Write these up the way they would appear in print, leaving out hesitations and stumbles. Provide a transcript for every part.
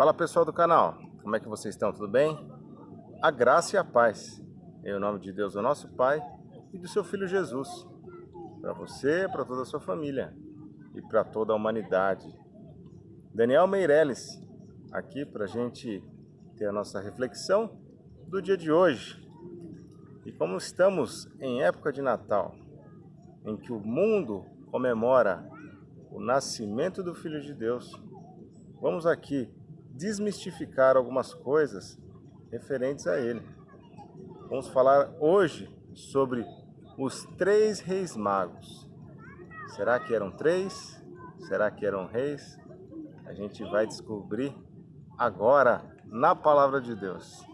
Fala pessoal do canal, como é que vocês estão? Tudo bem? A graça e a paz, em nome de Deus, o nosso Pai e do seu Filho Jesus, para você, para toda a sua família e para toda a humanidade. Daniel Meireles, aqui para a gente ter a nossa reflexão do dia de hoje. E como estamos em época de Natal, em que o mundo comemora o nascimento do Filho de Deus, vamos aqui desmistificar algumas coisas referentes a ele. Vamos falar hoje sobre os 3 reis magos. Será que eram 3? Será que eram reis? A gente vai descobrir agora na palavra de Deus.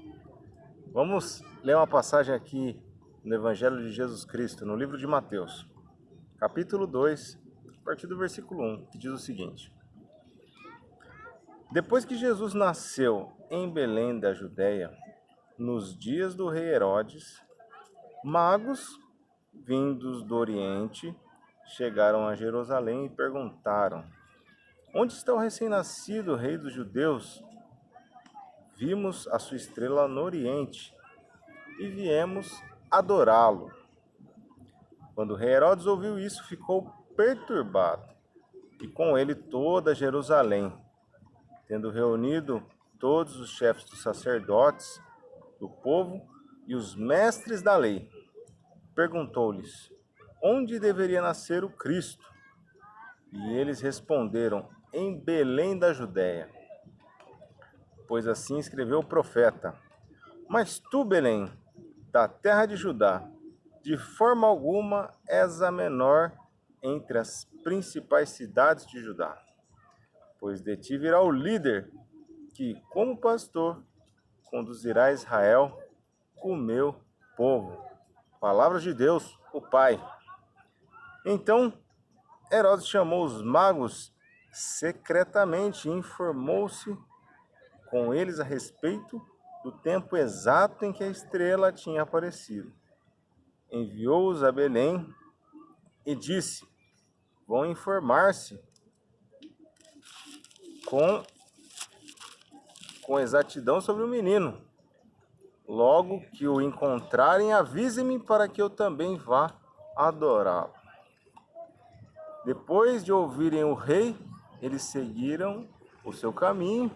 Vamos ler uma passagem aqui no Evangelho de Jesus Cristo, no livro de Mateus, capítulo 2, a partir do versículo 1, que diz o seguinte: Depois que Jesus nasceu em Belém da Judéia, nos dias do rei Herodes, magos vindos do Oriente chegaram a Jerusalém e perguntaram: Onde está o recém-nascido rei dos judeus? Vimos a sua estrela no Oriente e viemos adorá-lo. Quando o rei Herodes ouviu isso, ficou perturbado, e com ele toda Jerusalém. Tendo reunido todos os chefes dos sacerdotes, do povo e os mestres da lei, perguntou-lhes onde deveria nascer o Cristo. E eles responderam: em Belém da Judéia, pois assim escreveu o profeta: Mas tu, Belém, da terra de Judá, de forma alguma és a menor entre as principais cidades de Judá, pois de ti virá o líder que, como pastor, conduzirá Israel, o meu povo. Palavras de Deus, o Pai. Então Herodes chamou os magos secretamente e informou-se com eles a respeito do tempo exato em que a estrela tinha aparecido. Enviou-os a Belém e disse: Vão informar-se com exatidão sobre o menino. Logo que o encontrarem, avisem-me para que eu também vá adorá-lo. Depois de ouvirem o rei, eles seguiram o seu caminho,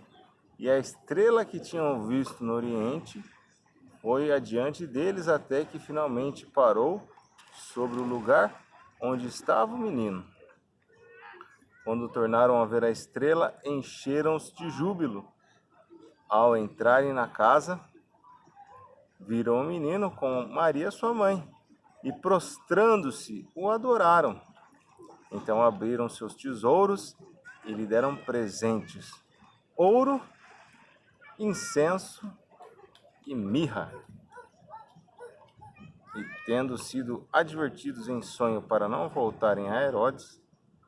e a estrela que tinham visto no Oriente foi adiante deles até que finalmente parou sobre o lugar onde estava o menino. Quando tornaram a ver a estrela, encheram-se de júbilo. Ao entrarem na casa, viram o menino com Maria, sua mãe, e prostrando-se, o adoraram. Então abriram seus tesouros e lhe deram presentes: ouro, incenso e mirra. E tendo sido advertidos em sonho para não voltarem a Herodes,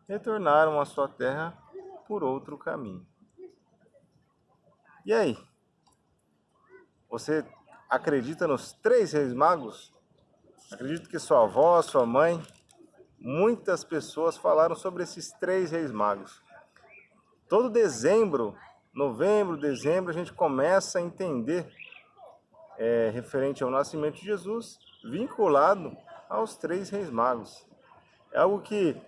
retornaram à sua terra por outro caminho. E aí? Você acredita nos 3 reis magos? Acredito que sua avó, sua mãe, muitas pessoas falaram sobre esses 3 reis magos. Todo dezembro, novembro, dezembro, a gente começa a entender referente ao nascimento de Jesus, vinculado aos 3 reis magos. É algo que,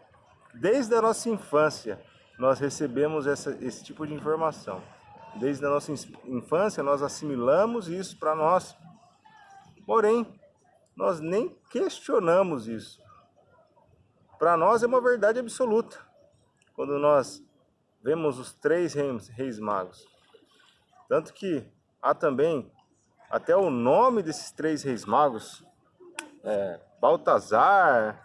desde a nossa infância, nós recebemos esse tipo de informação. Desde a nossa infância, nós assimilamos isso para nós. Porém, nós nem questionamos isso. Para nós é uma verdade absoluta, quando nós vemos os 3 reis magos. Tanto que há também até o nome desses 3 reis magos, Baltazar,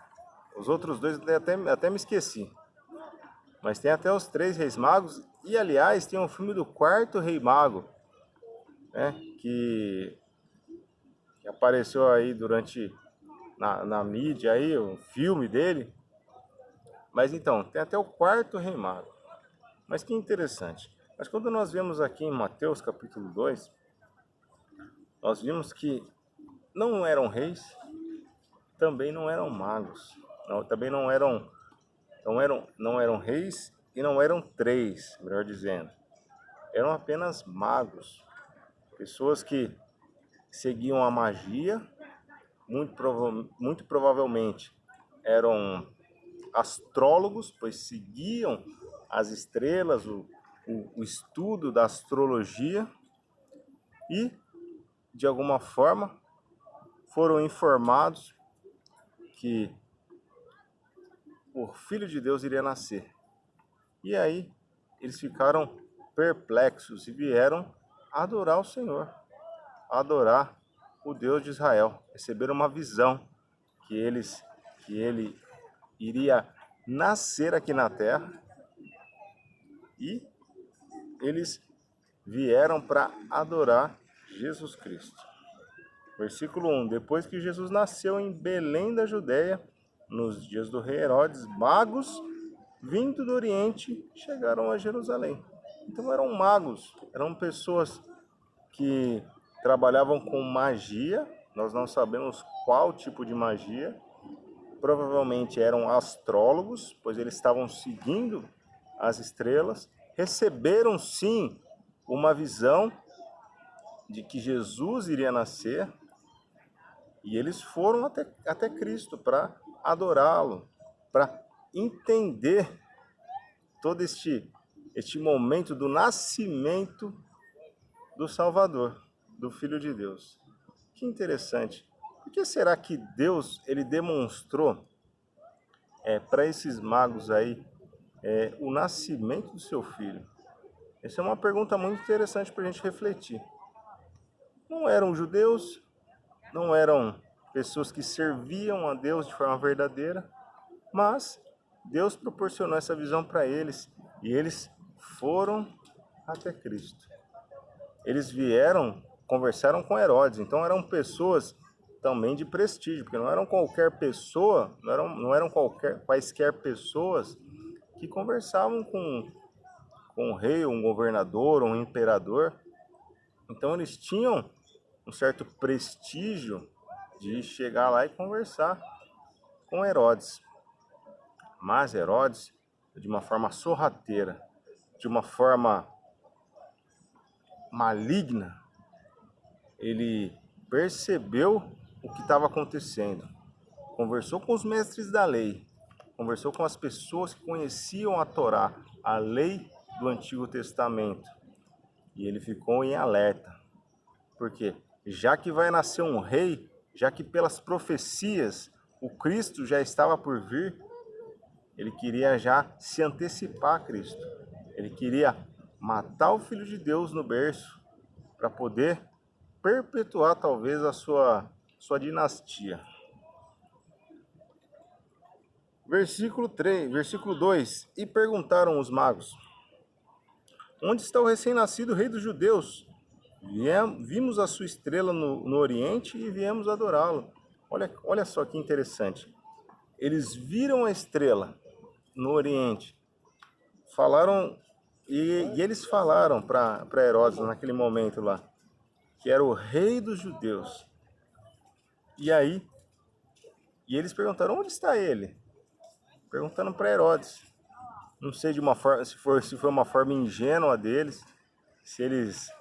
os outros 2 até me esqueci. Mas tem até os 3 reis magos, e aliás tem um filme do 4º rei mago, né, que apareceu aí na mídia aí, o filme dele. Mas então, tem até o 4º rei mago. Mas que interessante. Mas quando nós vemos aqui em Mateus capítulo 2, nós vimos que não eram reis, também não eram magos. Também não eram reis e não eram 3, melhor dizendo. eram apenas magos, pessoas que seguiam a magia, muito provavelmente eram astrólogos, pois seguiam as estrelas, o estudo da astrologia e, de alguma forma, foram informados que o Filho de Deus iria nascer. E aí eles ficaram perplexos e vieram adorar o Senhor, adorar o Deus de Israel. Receberam uma visão que ele iria nascer aqui na terra e eles vieram para adorar Jesus Cristo. Versículo 1: Depois que Jesus nasceu em Belém da Judéia, nos dias do rei Herodes, magos vindo do Oriente chegaram a Jerusalém. Então eram magos, eram pessoas que trabalhavam com magia. Nós não sabemos qual tipo de magia. Provavelmente eram astrólogos, pois eles estavam seguindo as estrelas. Receberam sim uma visão de que Jesus iria nascer. E eles foram até Cristo para adorá-lo, para entender todo este momento do nascimento do Salvador, do Filho de Deus. Que interessante. Por que será que Deus ele demonstrou para esses magos aí o nascimento do seu filho? Essa é uma pergunta muito interessante para a gente refletir. Não eram judeus, não eram pessoas que serviam a Deus de forma verdadeira, mas Deus proporcionou essa visão para eles e eles foram até Cristo. Eles vieram, conversaram com Herodes, então eram pessoas também de prestígio, porque não eram qualquer pessoa, não eram quaisquer pessoas que conversavam com um rei, um governador, um imperador. Então eles tinham um certo prestígio de chegar lá e conversar com Herodes. Mas Herodes, de uma forma sorrateira, de uma forma maligna, ele percebeu o que estava acontecendo. Conversou com os mestres da lei, conversou com as pessoas que conheciam a Torá, a lei do Antigo Testamento. E ele ficou em alerta. Por quê? Já que vai nascer um rei, já que pelas profecias o Cristo já estava por vir, ele queria já se antecipar a Cristo. Ele queria matar o Filho de Deus no berço para poder perpetuar talvez a sua dinastia. Versículo 2: E perguntaram os magos: Onde está o recém-nascido rei dos judeus? Vimos a sua estrela no Oriente e viemos adorá-lo. Olha só que interessante. Eles viram a estrela no Oriente, falaram e eles falaram para Herodes naquele momento lá que era o rei dos judeus. E eles perguntaram: onde está ele? Perguntando para Herodes. Não sei de uma forma, se foi uma forma ingênua deles, se eles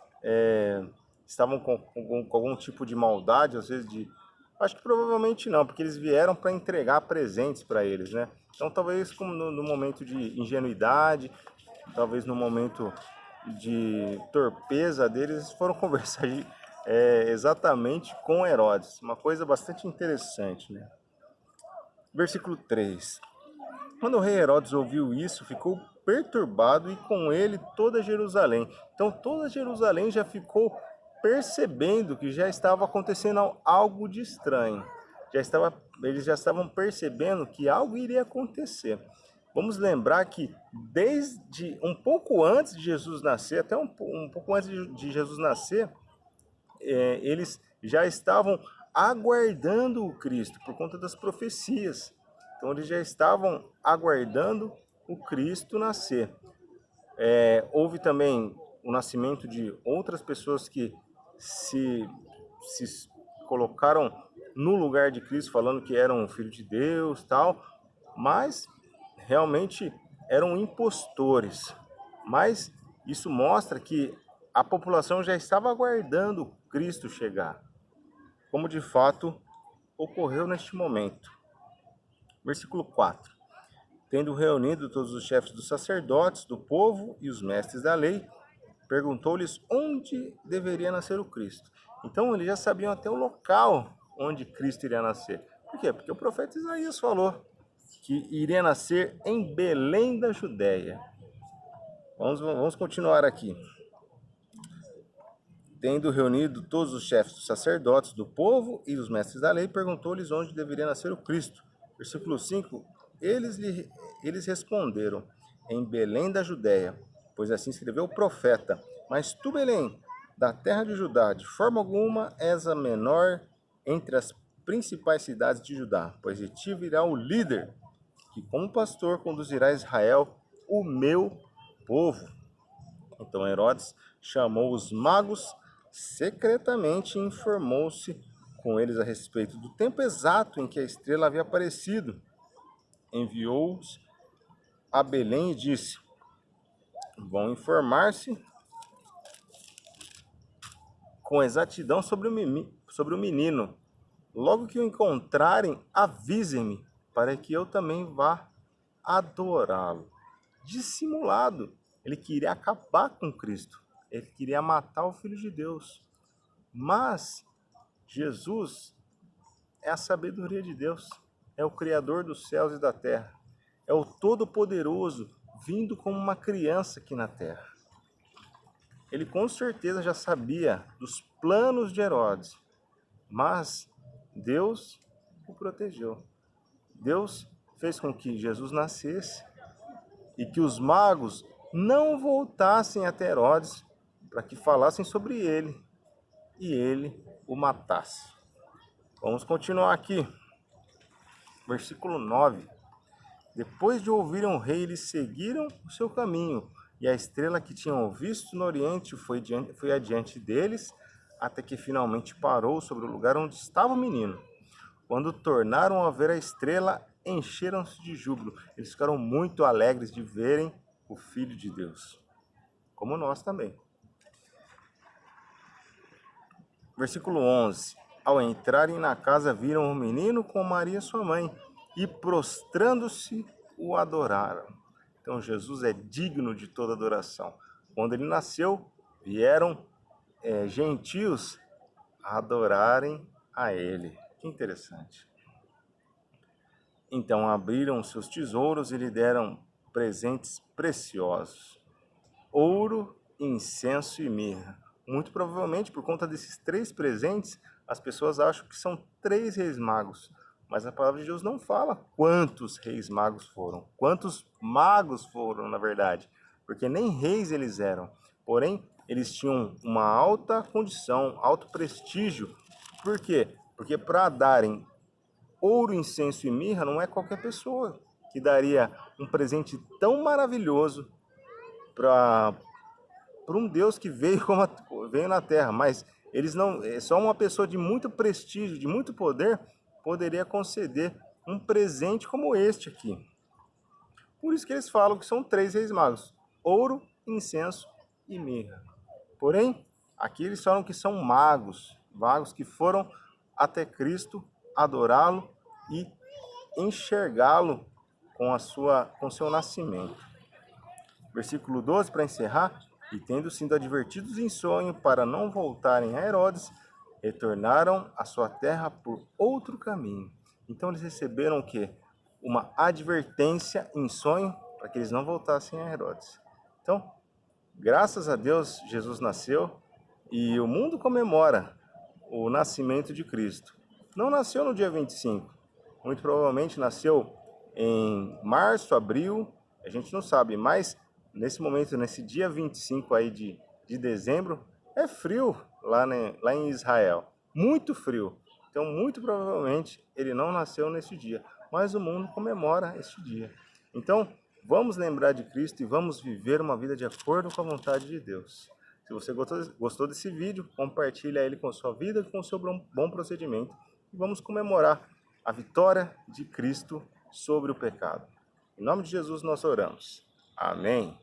estavam com algum tipo de maldade, às vezes acho que provavelmente não, porque eles vieram para entregar presentes para eles, né? Então talvez como no momento de ingenuidade, talvez no momento de torpeza deles, eles foram conversar exatamente com Herodes. Uma coisa bastante interessante, né? Versículo 3. Quando o rei Herodes ouviu isso, ficou perturbado e com ele toda Jerusalém. Então toda Jerusalém já ficou percebendo que já estava acontecendo algo de estranho. Eles já estavam percebendo que algo iria acontecer. Vamos lembrar que desde um pouco antes de Jesus nascer, até um pouco antes de Jesus nascer, eles já estavam aguardando o Cristo por conta das profecias. Então eles já estavam aguardando o Cristo nascer. Houve também o nascimento de outras pessoas que se colocaram no lugar de Cristo, falando que eram filho de Deus, tal, mas realmente eram impostores. Mas Isso mostra que a população já estava aguardando Cristo chegar, como de fato ocorreu neste momento. Versículo 4. Tendo reunido todos os chefes dos sacerdotes, do povo e os mestres da lei, perguntou-lhes onde deveria nascer o Cristo. Então eles já sabiam até o local onde Cristo iria nascer. Por quê? Porque o profeta Isaías falou que iria nascer em Belém da Judéia. Vamos continuar aqui. Tendo reunido todos os chefes dos sacerdotes, do povo e os mestres da lei, perguntou-lhes onde deveria nascer o Cristo. Versículo 5. Eles responderam, em Belém da Judéia, pois assim escreveu o profeta. Mas tu, Belém, da terra de Judá, de forma alguma és a menor entre as principais cidades de Judá, pois de ti virá o líder, que como pastor conduzirá Israel, o meu povo. Então Herodes chamou os magos secretamente e informou-se com eles a respeito do tempo exato em que a estrela havia aparecido. Enviou-os a Belém e disse: vão informar-se com exatidão sobre o menino. Logo que o encontrarem, avisem-me, para que eu também vá adorá-lo. Dissimulado, ele queria acabar com Cristo. Ele queria matar o Filho de Deus. Mas Jesus é a sabedoria de Deus. É o Criador dos céus e da terra. É o Todo-Poderoso vindo como uma criança aqui na terra. Ele com certeza já sabia dos planos de Herodes, mas Deus o protegeu. Deus fez com que Jesus nascesse e que os magos não voltassem até Herodes para que falassem sobre ele e ele o matasse. Vamos continuar aqui. Versículo 9. Depois de ouvirem o rei, eles seguiram o seu caminho, e a estrela que tinham visto no oriente foi adiante deles, até que finalmente parou sobre o lugar onde estava o menino. Quando tornaram a ver a estrela, encheram-se de júbilo. Eles ficaram muito alegres de verem o Filho de Deus, como nós também. Versículo 11. Ao entrarem na casa, viram o menino com Maria sua mãe, e prostrando-se, o adoraram. Então Jesus é digno de toda adoração. Quando ele nasceu, vieram gentios adorarem a ele. Que interessante. Então abriram seus tesouros e lhe deram presentes preciosos: ouro, incenso e mirra. Muito provavelmente, por conta desses 3 presentes, as pessoas acham que são 3 reis magos. Mas a palavra de Deus não fala quantos reis magos foram. Quantos magos foram, na verdade. Porque nem reis eles eram. Porém, eles tinham uma alta condição, alto prestígio. Por quê? Porque para darem ouro, incenso e mirra, não é qualquer pessoa que daria um presente tão maravilhoso para um Deus que veio na Terra. Mas eles não, só uma pessoa de muito prestígio, de muito poder, poderia conceder um presente como este aqui. Por isso que eles falam que são 3 reis magos: ouro, incenso e mirra. Porém, aqui eles falam que são magos que foram até Cristo adorá-lo e enxergá-lo com seu nascimento. Versículo 12, para encerrar: e tendo sido advertidos em sonho para não voltarem a Herodes, retornaram à sua terra por outro caminho. Então eles receberam o quê? Uma advertência em sonho para que eles não voltassem a Herodes. Então, graças a Deus, Jesus nasceu e o mundo comemora o nascimento de Cristo. Não nasceu no dia 25, muito provavelmente nasceu em março, abril, a gente não sabe, mas nesse momento, nesse dia 25 aí de dezembro, é frio lá em Israel, muito frio. Então, muito provavelmente, ele não nasceu nesse dia, mas o mundo comemora este dia. Então, vamos lembrar de Cristo e vamos viver uma vida de acordo com a vontade de Deus. Se você gostou desse vídeo, compartilhe ele com a sua vida e com o seu bom procedimento. E vamos comemorar a vitória de Cristo sobre o pecado. Em nome de Jesus nós oramos. Amém.